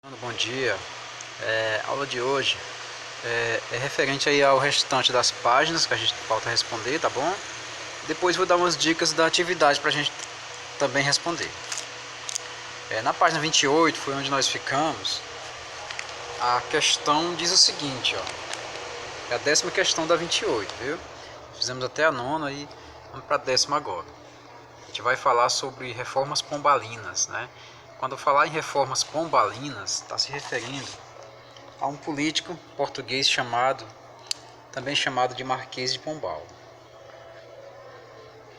Bom dia. A aula de hoje é referente aí ao restante das páginas que a gente falta responder, tá bom? Depois vou dar umas dicas da atividade para a gente também responder. Na página 28 foi onde nós ficamos. A questão diz o seguinte, ó. É a 10ª questão da 28, viu? Fizemos até a 9ª e vamos para a 10ª agora. A gente vai falar sobre reformas pombalinas, né? Quando falar em reformas pombalinas, está se referindo a um político português também chamado de Marquês de Pombal.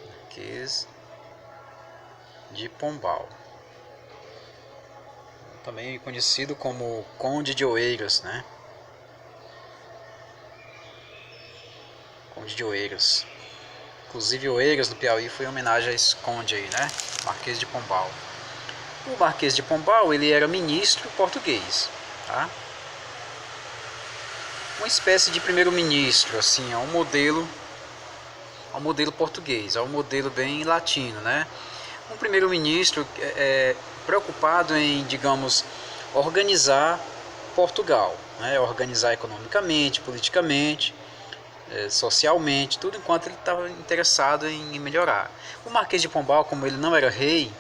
Marquês de Pombal. Também conhecido como Conde de Oeiras, né? Conde de Oeiras. Inclusive Oeiras no Piauí foi em homenagem a esse conde aí, né? Marquês de Pombal. O Marquês de Pombal, ele era ministro português, tá? Uma espécie de primeiro-ministro, assim, ao modelo português, ao modelo bem latino, né? Um primeiro-ministro preocupado em, digamos, organizar Portugal, né? Organizar economicamente, politicamente, socialmente, tudo enquanto ele estava interessado em melhorar. O Marquês de Pombal, como ele não era rei,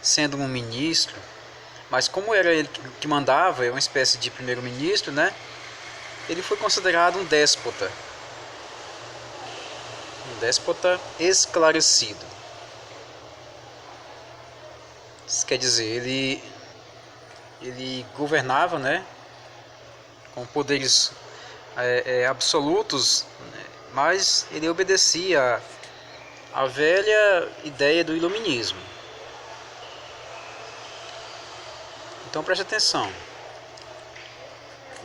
sendo um ministro, mas como era ele que mandava, é uma espécie de primeiro-ministro, né? Ele foi considerado um déspota esclarecido. Isso quer dizer, ele governava, né, com poderes absolutos, né, mas ele obedecia à velha ideia do iluminismo. Então preste atenção.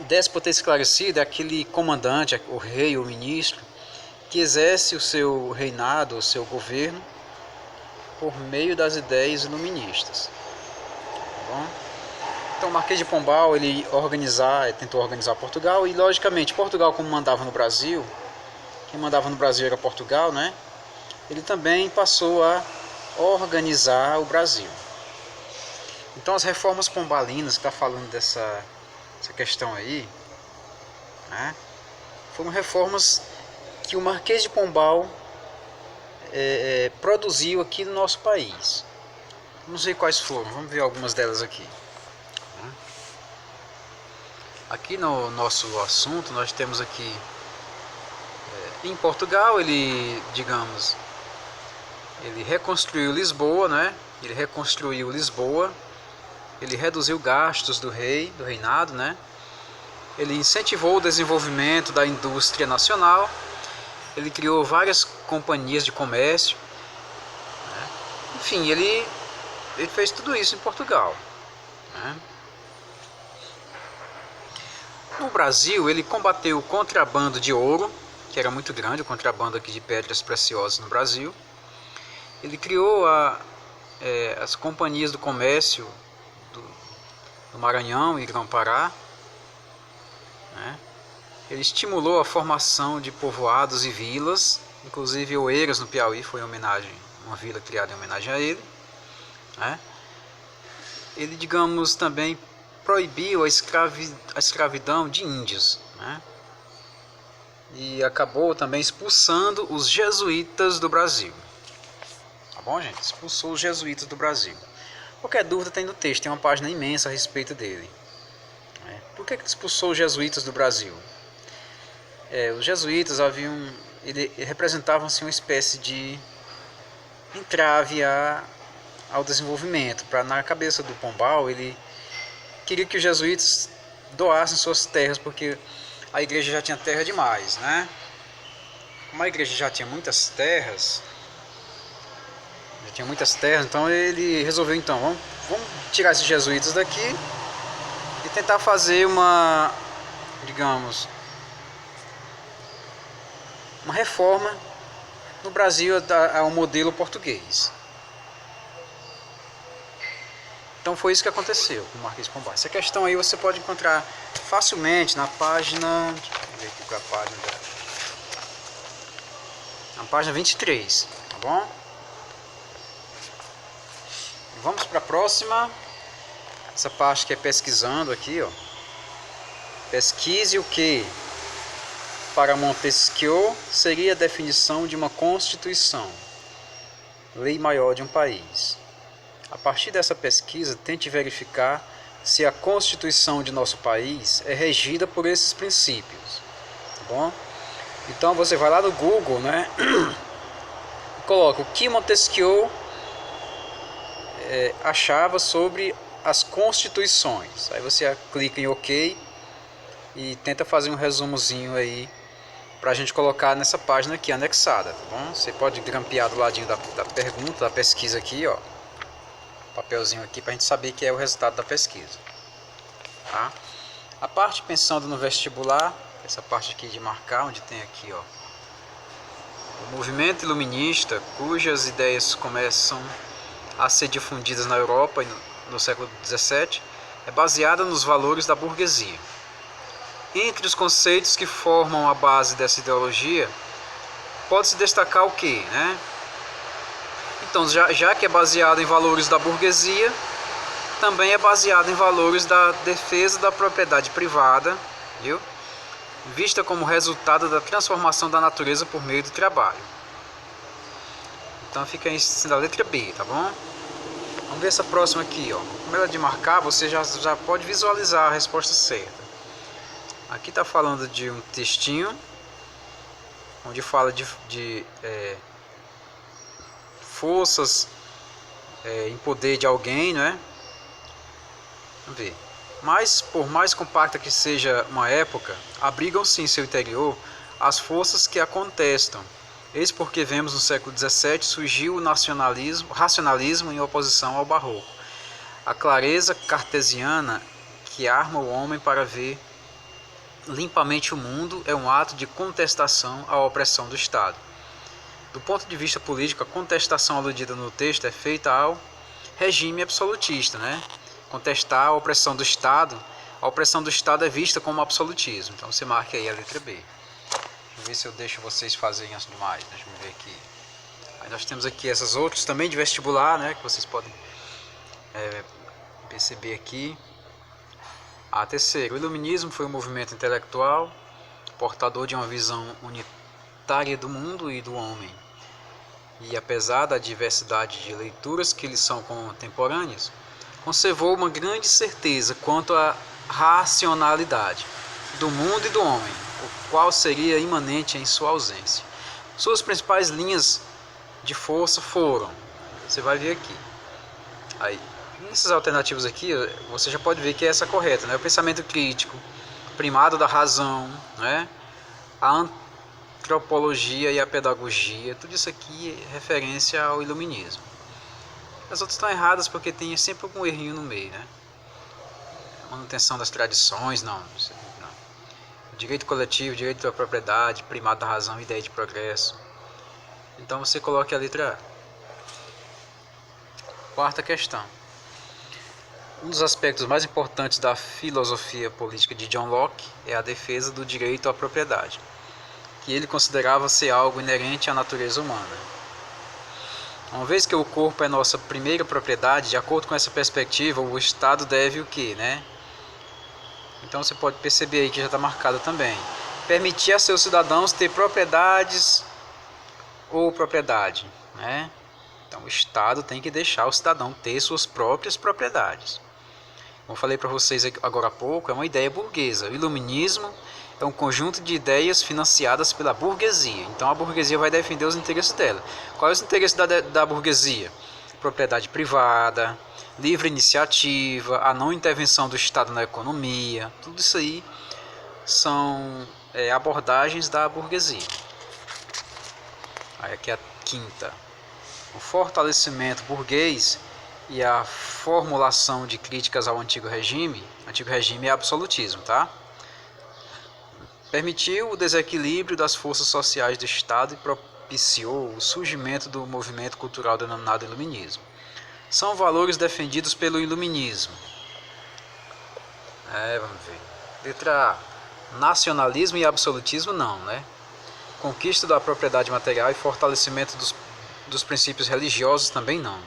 O déspota esclarecido é aquele comandante, o rei ou ministro, que exerce o seu reinado, o seu governo, por meio das ideias iluministas. Tá bom? Então o Marquês de Pombal ele tentou organizar Portugal e, logicamente, Portugal, como mandava no Brasil, quem mandava no Brasil era Portugal, né? Ele também passou a organizar o Brasil. Então as reformas pombalinas, que está falando dessa questão aí, né, foram reformas que o Marquês de Pombal produziu aqui no nosso país. Vamos ver quais foram, vamos ver algumas delas aqui. Aqui no nosso assunto nós temos aqui, em Portugal ele, digamos, ele reconstruiu Lisboa, né? Ele reconstruiu Lisboa, ele reduziu gastos do reinado, né? Ele incentivou o desenvolvimento da indústria nacional, ele criou várias companhias de comércio, né? Enfim, ele fez tudo isso em Portugal, né? No Brasil, ele combateu o contrabando de ouro, que era muito grande, o contrabando aqui de pedras preciosas no Brasil. Ele criou as companhias do comércio do Maranhão e Grão-Pará, né? Ele estimulou a formação de povoados e vilas, inclusive Oeiras no Piauí foi uma vila criada em homenagem a ele, né? Ele, digamos, também proibiu a escravidão de índios, né? E acabou também expulsando os jesuítas do Brasil. Tá bom, gente? Expulsou os jesuítas do Brasil. Qualquer dúvida tem no texto, tem uma página imensa a respeito dele. Por que expulsou os jesuítas do Brasil? Os jesuítas representavam assim, uma espécie de entrave ao desenvolvimento. Na cabeça do Pombal, ele queria que os jesuítas doassem suas terras, porque a igreja já tinha terra demais, né? Como a igreja já tinha muitas terras, então ele resolveu, então, vamos tirar esses jesuítas daqui e tentar fazer uma reforma no Brasil ao modelo português. Então foi isso que aconteceu com o Marquês de Pombal. Essa questão aí você pode encontrar facilmente na página, deixa eu ver aqui qual é a página dela. Na página 23, tá bom? Vamos para a próxima. essa parte que é pesquisando aqui, ó. Pesquise o que, para Montesquieu, seria a definição de uma constituição, lei maior de um país. A partir dessa pesquisa, tente verificar se a constituição de nosso país é regida por esses princípios, tá bom? Então você vai lá no Google, né? E coloca o que Montesquieu achava sobre as constituições. Aí você clica em OK e tenta fazer um resumozinho aí pra gente colocar nessa página aqui anexada, tá bom? Você pode grampear do ladinho da pergunta, da pesquisa aqui, ó. Papelzinho aqui pra gente saber que é o resultado da pesquisa, tá? A parte pensando no vestibular, essa parte aqui de marcar, onde tem aqui, ó, o movimento iluminista, cujas ideias começam a ser difundidas na Europa no século XVII, é baseada nos valores da burguesia. Entre os conceitos que formam a base dessa ideologia, pode-se destacar o que, né? Então, já que é baseado em valores da burguesia, também é baseado em valores da defesa da propriedade privada, viu? Vista como resultado da transformação da natureza por meio do trabalho. Então fica aí sendo a letra B, tá bom? Vamos ver essa próxima aqui, ó. Como ela é de marcar, você já pode visualizar a resposta certa. Aqui está falando de um textinho onde fala de forças em poder de alguém, né? Vamos ver. Mas, por mais compacta que seja uma época, abrigam-se em seu interior as forças que a contestam. Eis porque vemos no século XVII surgiu o racionalismo em oposição ao barroco. A clareza cartesiana que arma o homem para ver limpamente o mundo é um ato de contestação à opressão do Estado. Do ponto de vista político, a contestação aludida no texto é feita ao regime absolutista, né? Contestar a opressão do Estado é vista como absolutismo. Então você marca aí a letra B. Deixa eu ver se eu deixo vocês fazerem as demais. Deixa eu ver aqui. Aí nós temos aqui essas outras também de vestibular, né? Que vocês podem perceber aqui. A terceira, o iluminismo foi um movimento intelectual portador de uma visão unitária do mundo e do homem. E apesar da diversidade de leituras que lhe são contemporâneas, conservou uma grande certeza quanto à racionalidade do mundo e do homem, o qual seria imanente em sua ausência. Suas principais linhas de força foram, você vai ver aqui, aí, nessas alternativas aqui, você já pode ver que é essa correta, né? O pensamento crítico, primado da razão, né? A antropologia e a pedagogia, tudo isso aqui é referência ao iluminismo. As outras estão erradas porque tem sempre algum errinho no meio, né? Manutenção das tradições, não. Direito coletivo, direito à propriedade, primado da razão, ideia de progresso. Então você coloca a letra A. Quarta questão. Um dos aspectos mais importantes da filosofia política de John Locke é a defesa do direito à propriedade, que ele considerava ser algo inerente à natureza humana. Uma vez que o corpo é nossa primeira propriedade, de acordo com essa perspectiva, o Estado deve o quê, né? Então você pode perceber aí que já está marcado também. Permitir a seus cidadãos ter propriedades ou propriedade, né? Então o Estado tem que deixar o cidadão ter suas próprias propriedades. Como eu falei para vocês agora há pouco, é uma ideia burguesa. O iluminismo é um conjunto de ideias financiadas pela burguesia. Então a burguesia vai defender os interesses dela. Quais os interesses da burguesia? Propriedade privada, livre iniciativa, a não intervenção do Estado na economia. Tudo isso aí são abordagens da burguesia. Aí aqui a quinta. O fortalecimento burguês e a formulação de críticas ao antigo regime é absolutismo, tá? Permitiu o desequilíbrio das forças sociais do Estado e propiciou o surgimento do movimento cultural denominado iluminismo. São valores defendidos pelo iluminismo. Vamos ver. Letra A. Nacionalismo e absolutismo não, né? Conquista da propriedade material e fortalecimento dos princípios religiosos também não.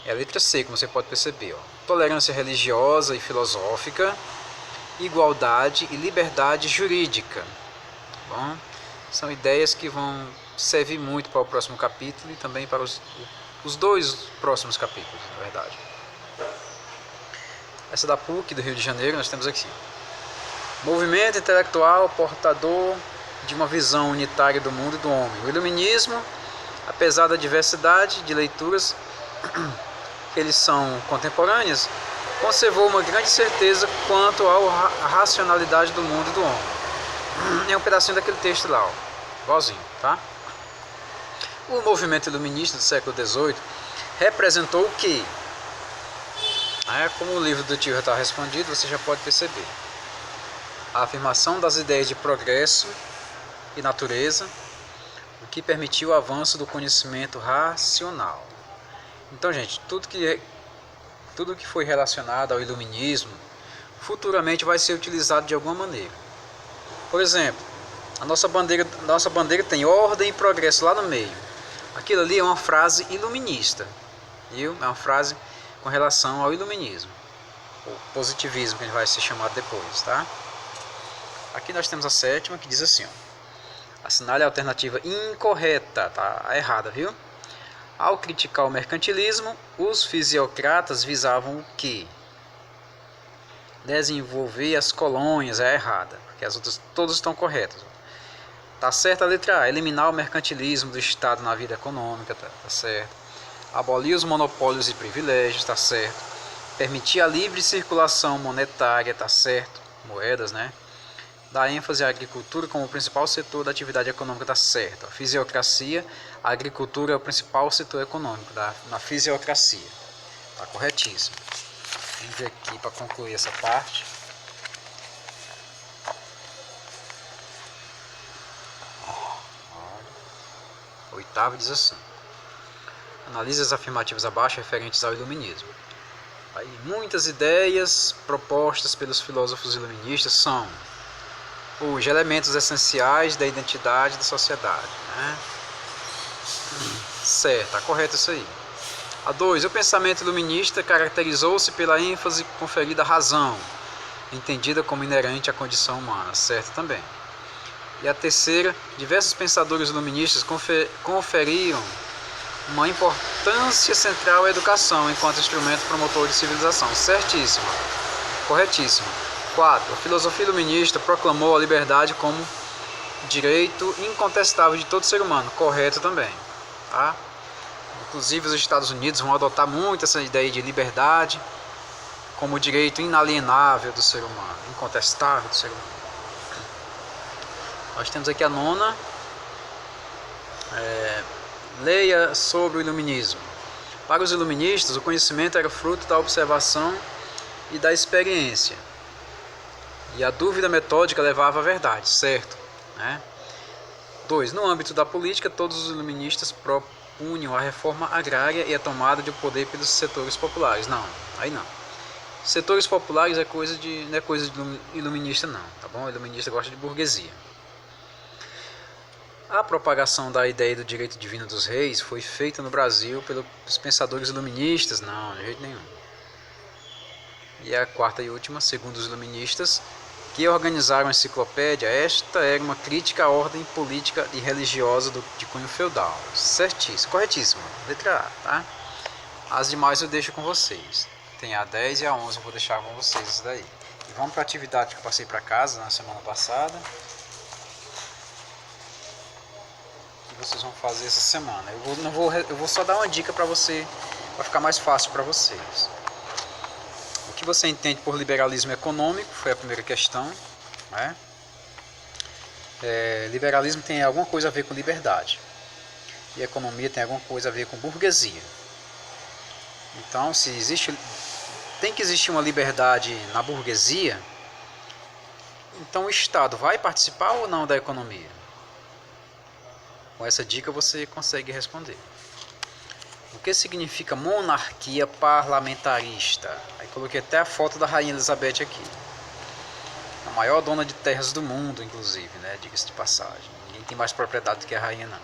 É a letra C, como você pode perceber. Ó. Tolerância religiosa e filosófica, igualdade e liberdade jurídica. Bom, são ideias que vão servir muito para o próximo capítulo e também para os dois próximos capítulos, na verdade. Essa da PUC do Rio de Janeiro nós temos aqui. Movimento intelectual portador de uma visão unitária do mundo e do homem. O iluminismo, apesar da diversidade de leituras que eles são contemporâneas, conservou uma grande certeza quanto à racionalidade do mundo e do homem. É um pedacinho daquele texto lá, ó, igualzinho, tá? O movimento iluminista do século XVIII representou o quê? Como o livro do tio já está respondido, você já pode perceber. A afirmação das ideias de progresso e natureza, o que permitiu o avanço do conhecimento racional. Então, gente, tudo que foi relacionado ao iluminismo futuramente vai ser utilizado de alguma maneira. Por exemplo, a nossa bandeira tem ordem e progresso lá no meio. Aquilo ali é uma frase iluminista, viu? É uma frase com relação ao iluminismo, ou positivismo, que ele vai ser chamado depois, tá? Aqui nós temos a sétima, que diz assim, ó, assinale a alternativa incorreta, tá errada, viu? Ao criticar o mercantilismo, os fisiocratas visavam o quê? Desenvolver as colônias, é errada, porque as outras todas estão corretas. Tá certa a letra A, eliminar o mercantilismo do Estado na vida econômica, tá certo. Abolir os monopólios e privilégios, tá certo. Permitir a livre circulação monetária, tá certo. Moedas, né? Dar ênfase à agricultura como o principal setor da atividade econômica, tá certo. A fisiocracia, a agricultura é o principal setor econômico na fisiocracia. Tá corretíssimo. Vamos ver aqui para concluir essa parte. Oitavo diz assim: analise as afirmativas abaixo referentes ao iluminismo. Aí, muitas ideias propostas pelos filósofos iluministas são os elementos essenciais da identidade da sociedade, né? Certo, tá correto isso aí. A 2, o pensamento iluminista caracterizou-se pela ênfase conferida à razão, entendida como inerente à condição humana, certo também. E a terceira, diversos pensadores iluministas conferiram uma importância central à educação enquanto instrumento promotor de civilização, certíssimo, corretíssimo. 4. A filosofia iluminista proclamou a liberdade como direito incontestável de todo ser humano, correto também, tá? Inclusive os Estados Unidos vão adotar muito essa ideia de liberdade como direito inalienável do ser humano, incontestável do ser humano. Nós temos aqui a 9ª, leia sobre o iluminismo. Para os iluministas, o conhecimento era fruto da observação e da experiência, e a dúvida metódica levava à verdade, certo? 2. No âmbito da política, todos os iluministas propunham a reforma agrária e a tomada de poder pelos setores populares. Não, aí não. Setores populares não é coisa de iluminista não, tá bom? O iluminista gosta de burguesia. A propagação da ideia do direito divino dos reis foi feita no Brasil pelos pensadores iluministas? Não, de jeito nenhum. E a 4ª e última, segundo os iluministas, que organizaram a enciclopédia, esta era uma crítica à ordem política e religiosa de cunho feudal. Certíssimo, corretíssimo, letra A, tá? As demais eu deixo com vocês. Tem a 10 e a 11, eu vou deixar com vocês isso daí. E vamos para a atividade que eu passei para casa na semana passada. Que vocês vão fazer essa semana. Eu vou só dar uma dica para você, para ficar mais fácil para vocês. O que você entende por liberalismo econômico foi a primeira questão, né? Liberalismo tem alguma coisa a ver com liberdade, e economia tem alguma coisa a ver com burguesia. Então, tem que existir uma liberdade na burguesia, então o Estado vai participar ou não da economia? Com essa dica você consegue responder. O que significa monarquia parlamentarista? Aí coloquei até a foto da Rainha Elizabeth aqui. A maior dona de terras do mundo, inclusive, né? Diga-se de passagem. Ninguém tem mais propriedade do que a rainha, não.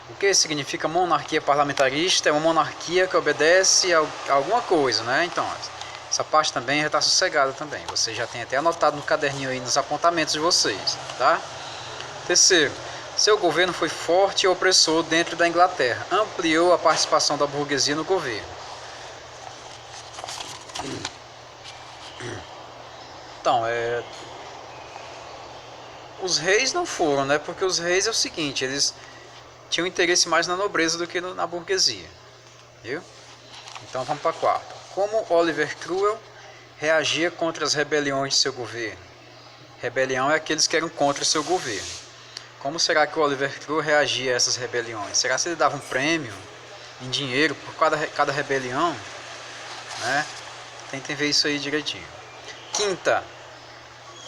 O que significa monarquia parlamentarista? É uma monarquia que obedece a alguma coisa, né? Então, essa parte também já está sossegada também. Você já tem até anotado no caderninho aí nos apontamentos de vocês, tá? Terceiro, seu governo foi forte e opressor dentro da Inglaterra. Ampliou a participação da burguesia no governo. Então, os reis não foram, né? Porque os reis é o seguinte, eles tinham interesse mais na nobreza do que na burguesia, viu? Então vamos para a quarta. Como Oliver Cromwell reagia contra as rebeliões de seu governo? Rebelião é aqueles que eram contra o seu governo. Como será que o Oliver Cromwell reagia a essas rebeliões? Será que ele dava um prêmio em dinheiro por cada rebelião? Né? Tentem ver isso aí direitinho. Quinta,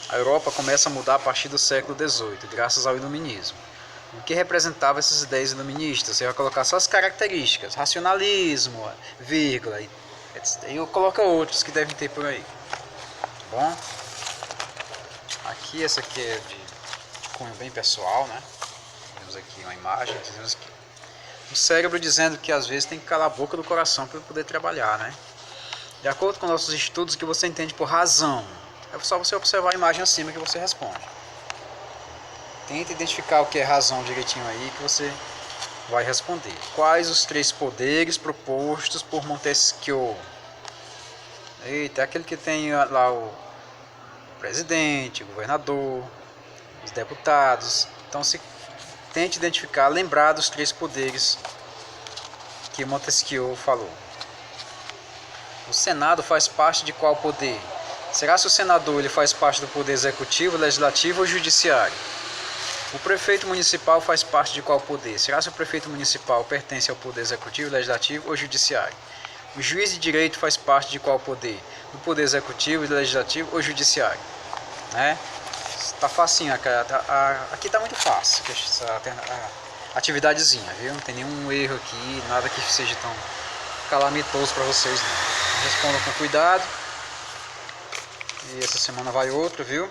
a Europa começa a mudar a partir do século XVIII, graças ao iluminismo. O que representava essas ideias iluministas? Você vai colocar só as características, racionalismo, vírgula, e eu coloco outros que devem ter por aí. Tá bom? Aqui, essa aqui é de cunho bem pessoal, né? Temos aqui uma imagem, temos aqui o cérebro dizendo que às vezes tem que calar a boca do coração para poder trabalhar, né? De acordo com nossos estudos, o que você entende por razão? É só você observar a imagem acima que você responde. Tenta identificar o que é razão direitinho aí que você vai responder. Quais os 3 poderes propostos por Montesquieu? Eita, é aquele que tem lá o presidente, o governador, os deputados. Então tente identificar, lembrar dos 3 poderes que Montesquieu falou. O Senado faz parte de qual poder? Será que o senador ele faz parte do poder executivo, legislativo ou judiciário? O prefeito municipal faz parte de qual poder? Será que o prefeito municipal pertence ao poder executivo, legislativo ou judiciário? O juiz de direito faz parte de qual poder? Do poder executivo, legislativo ou judiciário? Né? Tá facinho, aqui tá muito fácil essa atividadezinha, viu? Não tem nenhum erro aqui, nada que seja tão calamitoso para vocês não. Respondam com cuidado. E essa semana vai outro, viu?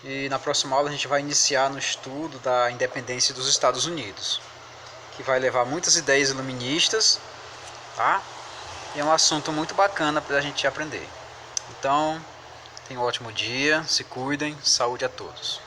E na próxima aula a gente vai iniciar no estudo da independência dos Estados Unidos, que vai levar muitas ideias iluministas, tá? E é um assunto muito bacana para a gente aprender. Então, tenham um ótimo dia, se cuidem, saúde a todos.